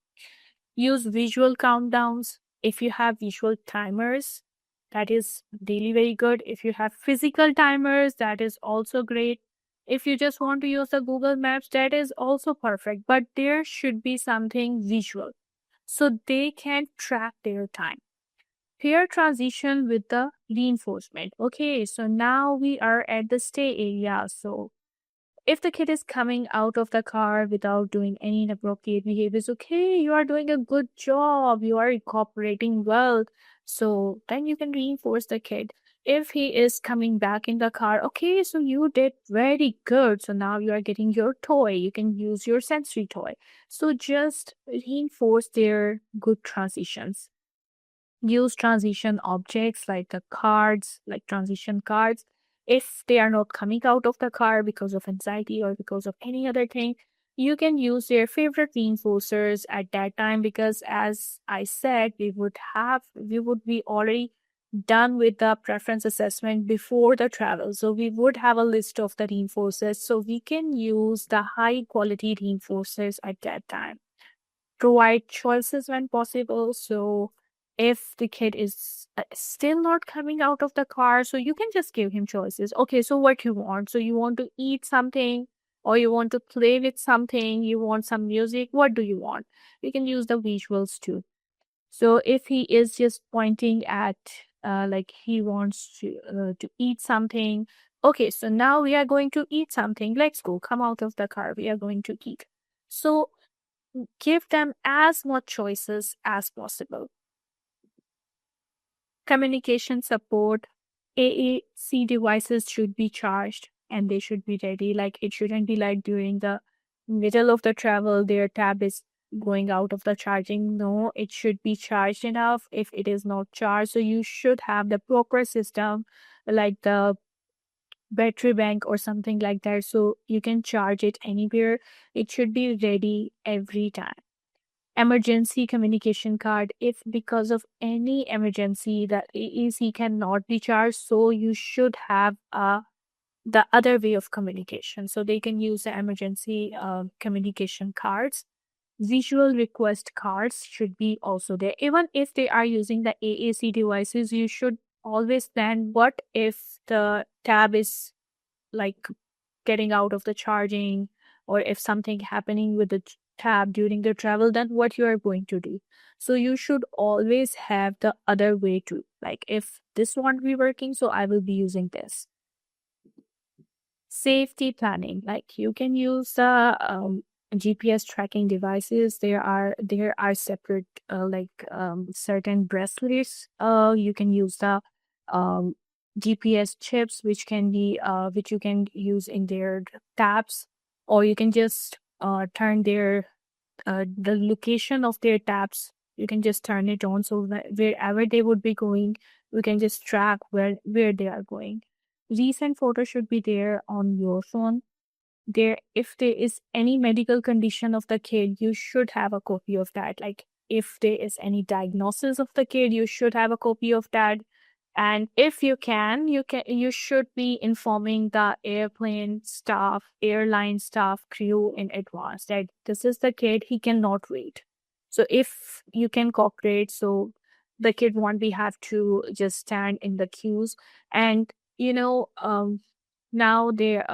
Use visual countdowns. If you have visual timers, that is really very good. If you have physical timers, that is also great. If you just want to use the Google Maps, that is also perfect. But there should be something visual so they can track their time. Pair transition with the reinforcement. Okay, so now we are at the stay area. So if the kid is coming out of the car without doing any inappropriate behaviors, okay, you are doing a good job, you are cooperating well. So then you can reinforce the kid. If he is coming back in the car, okay, so you did very good. So now you are getting your toy. You can use your sensory toy. So just reinforce their good transitions. Use transition objects like the cards, like transition cards. If they are not coming out of the car because of anxiety or because of any other thing, you can use their favorite reinforcers at that time because as I said, we would be already done with the preference assessment before the travel. So we would have a list of the reinforcers. So we can use the high quality reinforcers at that time. Provide choices when possible. So if the kid is still not coming out of the car, so you can just give him choices. Okay, so what you want? So you want to eat something or you want to play with something, you want some music, what do you want? You can use the visuals too. So if he is just pointing at like he wants to eat something, okay, so now we are going to eat something. Let's go. Come out of the car. We are going to eat. So give them as much choices as possible. Communication support. AAC devices should be charged and they should be ready. Like it shouldn't be like during the middle of the travel, their tab is going out of the charging. No, it should be charged enough if it is not charged. So you should have the proper system like the battery bank or something like that. So you can charge it anywhere. It should be ready every time. Emergency communication card. If because of any emergency the AAC cannot be charged, so you should have the other way of communication. So they can use the emergency communication cards. Visual request cards should be also there. Even if they are using the AAC devices, you should always plan what if the tab is like getting out of the charging or if something happening with the tab during the travel, then what you are going to do? So you should always have the other way too. Like if this won't be working, so I will be using this. Safety planning, like you can use the GPS tracking devices. There are separate certain bracelets. You can use the um, GPS chips, which you can use in their tabs, or you can just turn the location of their tabs. You can just turn it on, so that wherever they would be going, we can just track where they are going. Recent photo should be there on your phone. There, if there is any medical condition of the kid, you should have a copy of that. Like if there is any diagnosis of the kid, you should have a copy of that. And if you should be informing the airline staff crew in advance that this is the kid, he cannot wait. So if you can cooperate, so the kid won't be have to just stand in the queues. And you know, now there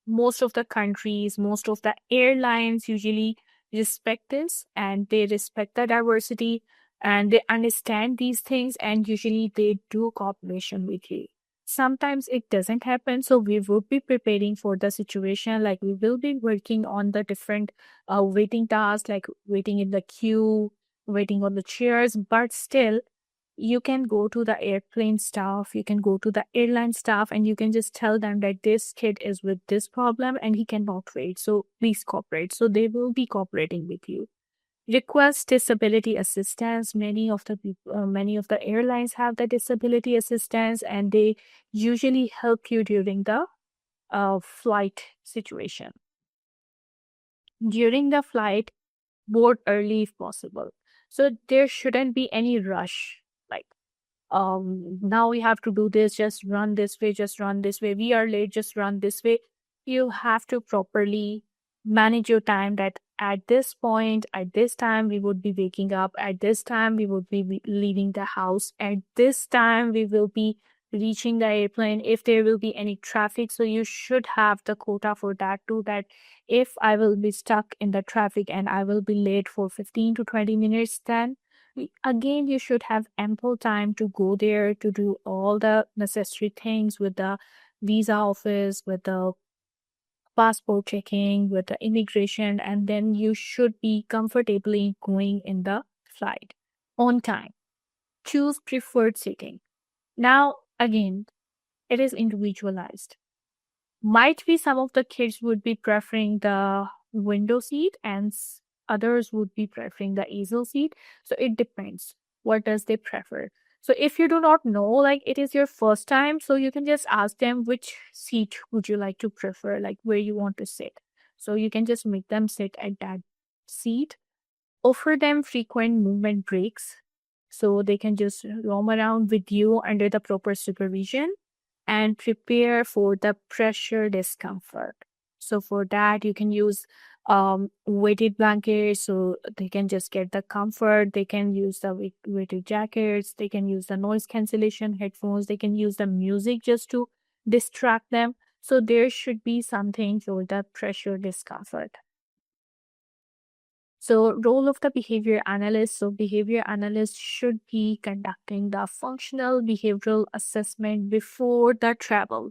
most of the countries, most of the airlines usually respect this, and they respect the diversity, and they understand these things, and usually they do cooperation with you. Sometimes it doesn't happen, so we will be preparing for the situation. Like we will be working on the different waiting tasks, like waiting in the queue, waiting on the chairs, but still you can go to the airplane staff, you can go to the airline staff, and you can just tell them that this kid is with this problem and he cannot wait. So please cooperate. So they will be cooperating with you. Request disability assistance. Many of the airlines have the disability assistance, and they usually help you during the flight situation. During the flight, board early if possible. So there shouldn't be any rush. Like now we have to do this, just run this way, just run this way, we are late, just run this way. You have to properly manage your time, that at this point, at this time we would be waking up, at this time we would be leaving the house, at this time we will be reaching the airplane, if there will be any traffic. So you should have the quota for that too, that if I will be stuck in the traffic and I will be late for 15 to 20 minutes, then again you should have ample time to go there to do all the necessary things with the visa office, with the passport checking, with the immigration, and then you should be comfortably going in the flight on time. Choose preferred seating. Now again, it is individualized. Might be some of the kids would be preferring the window seat, and others would be preferring the easel seat. So it depends. What does they prefer? So if you do not know, like it is your first time, so you can just ask them which seat would you like to prefer, like where you want to sit. So you can just make them sit at that seat. Offer them frequent movement breaks so they can just roam around with you under the proper supervision, and prepare for the pressure discomfort. So for that, you can use weighted blankets so they can just get the comfort. They can use the weighted jackets. They can use the noise cancellation headphones. They can use the music just to distract them. So there should be something for the pressure discomfort. So role of the behavior analyst. So behavior analyst should be conducting the functional behavioral assessment before the travel.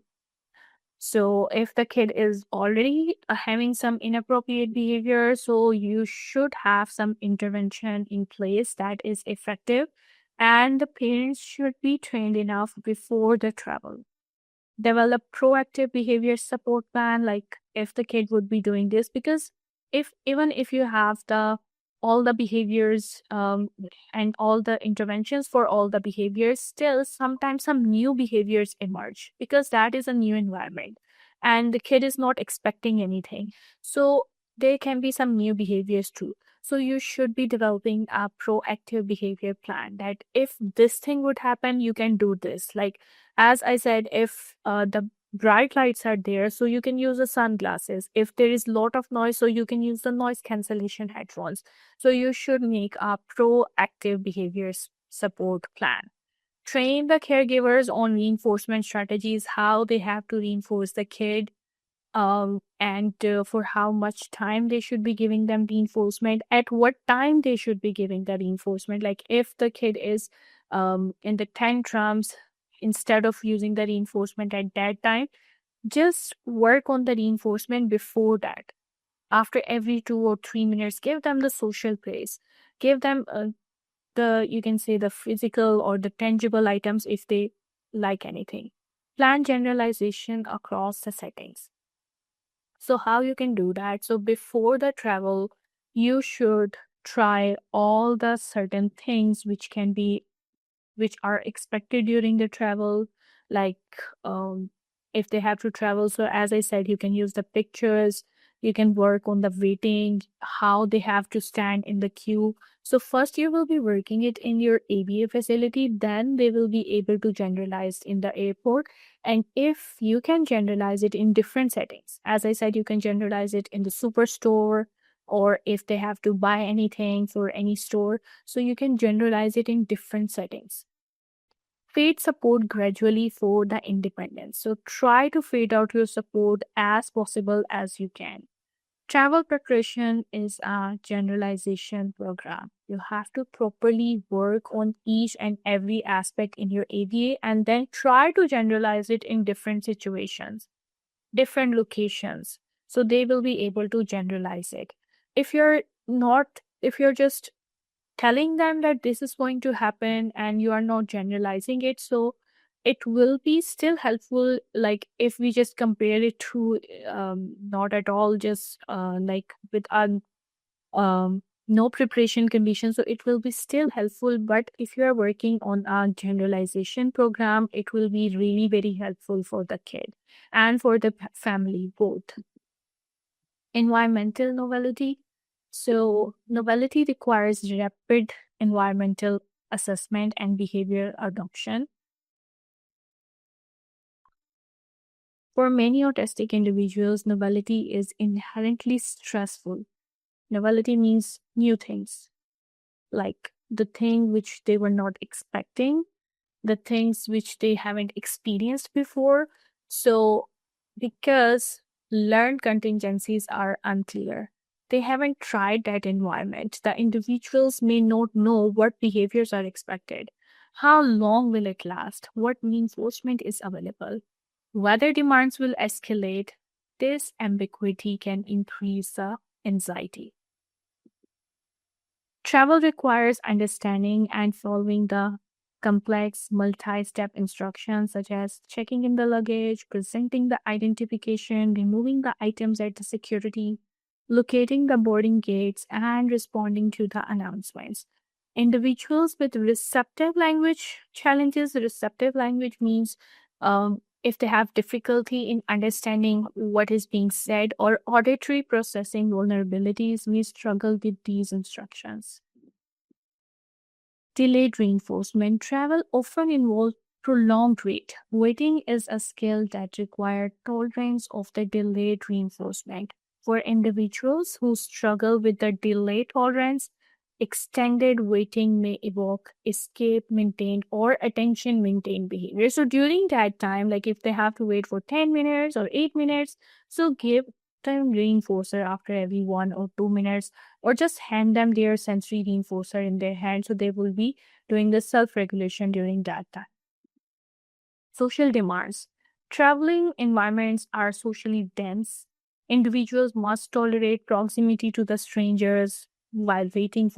So if the kid is already having some inappropriate behavior, so you should have some intervention in place that is effective, and the parents should be trained enough before the travel. Develop proactive behavior support plan, like if the kid would be doing this, because if even if you have the all the behaviors and all the interventions for all the behaviors, still sometimes some new behaviors emerge because that is a new environment and the kid is not expecting anything. So there can be some new behaviors too. So you should be developing a proactive behavior plan, that if this thing would happen, you can do this. Like as I said, if the bright lights are there, so you can use the sunglasses. If there is lot of noise, so you can use the noise cancellation headphones. So you should make a proactive behavior support plan. Train the caregivers on reinforcement strategies, how they have to reinforce the kid. and for how much time they should be giving them reinforcement, at what time they should be giving the reinforcement. Like if the kid is in the tantrums, instead of using the reinforcement at that time, just work on the reinforcement before that. After every 2 or 3 minutes, give them the social praise. Give them you can say the physical or the tangible items if they like anything. Plan generalization across the settings. So how you can do that? So before the travel, you should try all the certain things which are expected during the travel, like if they have to travel. So as I said, you can use the pictures, you can work on the waiting, how they have to stand in the queue. So first you will be working it in your ABA facility, then they will be able to generalize in the airport. And if you can generalize it in different settings, as I said, you can generalize it in the superstore, or if they have to buy anything for any store, so you can generalize it in different settings. Fade support gradually for the independence. So try to fade out your support as possible as you can. Travel preparation is a generalization program. You have to properly work on each and every aspect in your ABA and then try to generalize it in different situations, different locations. So they will be able to generalize it. If you're just telling them that this is going to happen and you are not generalizing it, so it will be still helpful. Like if we just compare it to not at all, just like with no preparation condition, so it will be still helpful. But if you are working on a generalization program, it will be really very helpful for the kid and for the family both. Environmental novelty. So, novelty requires rapid environmental assessment and behavior adoption. For many autistic individuals, novelty is inherently stressful. Novelty means new things, like the thing which they were not expecting, the things which they haven't experienced before. So, because learned contingencies are unclear, they haven't tried that environment. The individuals may not know what behaviors are expected, how long will it last, what reinforcement is available, whether demands will escalate. This ambiguity can increase the anxiety. Travel requires understanding and following the complex multi step instructions, such as checking in the luggage, presenting the identification, removing the items at the security, locating the boarding gates, and responding to the announcements. Individuals with receptive language challenges, receptive language means if they have difficulty in understanding what is being said, or auditory processing vulnerabilities, we struggle with these instructions. Delayed reinforcement. Travel often involves prolonged wait. Waiting is a skill that requires tolerance of the delayed reinforcement. For individuals who struggle with the delay tolerance, extended waiting may evoke escape maintained or attention maintained behavior. So during that time, like if they have to wait for 10 minutes or 8 minutes, so give them reinforcer after every 1 or 2 minutes, or just hand them their sensory reinforcer in their hand, so they will be doing the self-regulation during that time. Social demands. Traveling environments are socially dense. Individuals must tolerate proximity to the strangers while waiting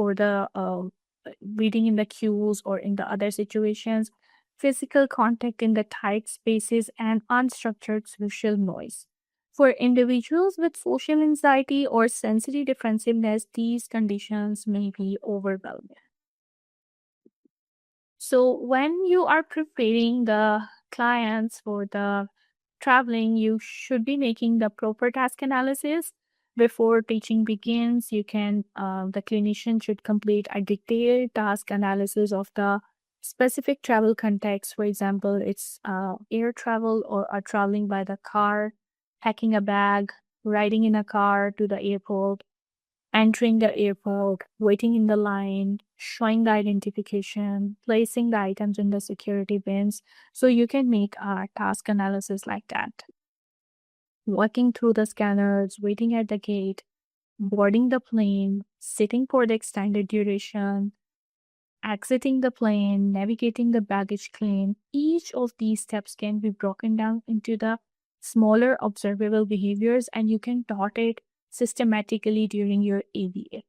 in the queues or in the other situations, physical contact in the tight spaces, and unstructured social noise. For individuals with social anxiety or sensory defensiveness, these conditions may be overwhelming. So when you are preparing the clients for the traveling, you should be making the proper task analysis before teaching begins. The clinician should complete a detailed task analysis of the specific travel context. For example, it's air travel or traveling by the car, packing a bag, riding in a car to the airport, entering the airport, waiting in the line, showing the identification, placing the items in the security bins. So you can make a task analysis like that. walking through the scanners, waiting at the gate, boarding the plane, sitting for the extended duration, exiting the plane, navigating the baggage claim. Each of these steps can be broken down into the smaller observable behaviors, and you can dot it systematically during your ABA.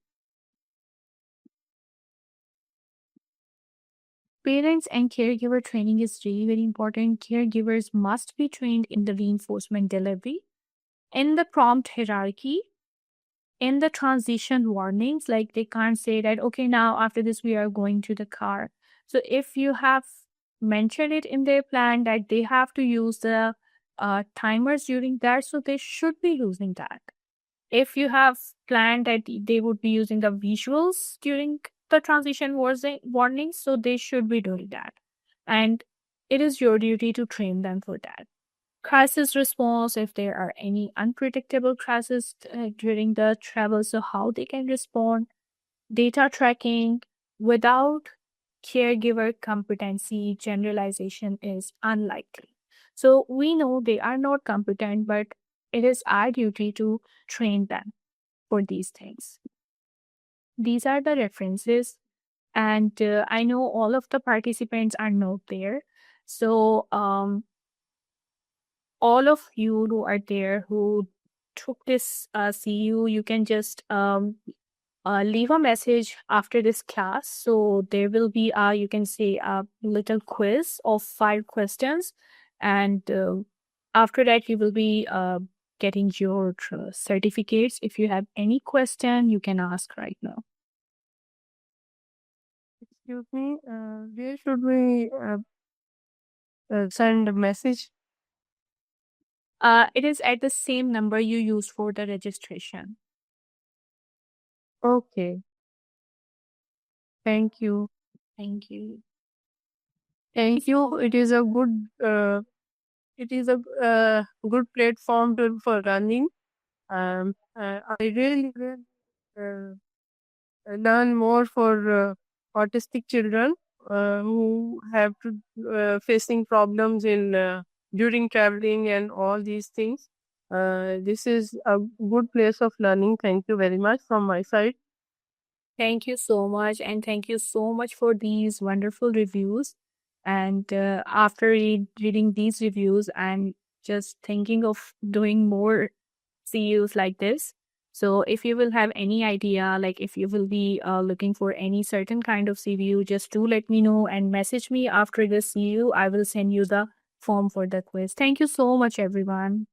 Parents and caregiver training is really very important. Caregivers must be trained in the reinforcement delivery, in the prompt hierarchy, in the transition warnings. Like they can't say that, okay, now after this, we are going to the car. So if you have mentioned it in their plan that they have to use the timers during that, so they should be using that. If you have planned that they would be using the visuals during the transition warnings, so they should be doing that. And it is your duty to train them for that. Crisis response, if there are any unpredictable crises during the travel, so how they can respond. Data tracking. Without caregiver competency, generalization is unlikely. So we know they are not competent, but it is our duty to train them for these things. These are the references, and I know all of the participants are not there. So, all of you who are there who took this CU, you can just leave a message after this class. So there will be you can say a little quiz of 5 questions, and after that you will be getting your certificates. If you have any question, you can ask right now. Excuse me, where should we send a message? It is at the same number you used for the registration. Okay. Thank you. Thank you. Thank you. It is a good platform for learning. I really will learn more for autistic children who have to facing problems in during traveling and all these things. This is a good place of learning. Thank you very much from my side. Thank you so much. And thank you so much for these wonderful reviews. And after reading these reviews, I'm just thinking of doing more CUs like this. So if you will have any idea, like if you will be looking for any certain kind of CVU, just do let me know and message me after the CU. I will send you the form for the quiz. Thank you so much, everyone.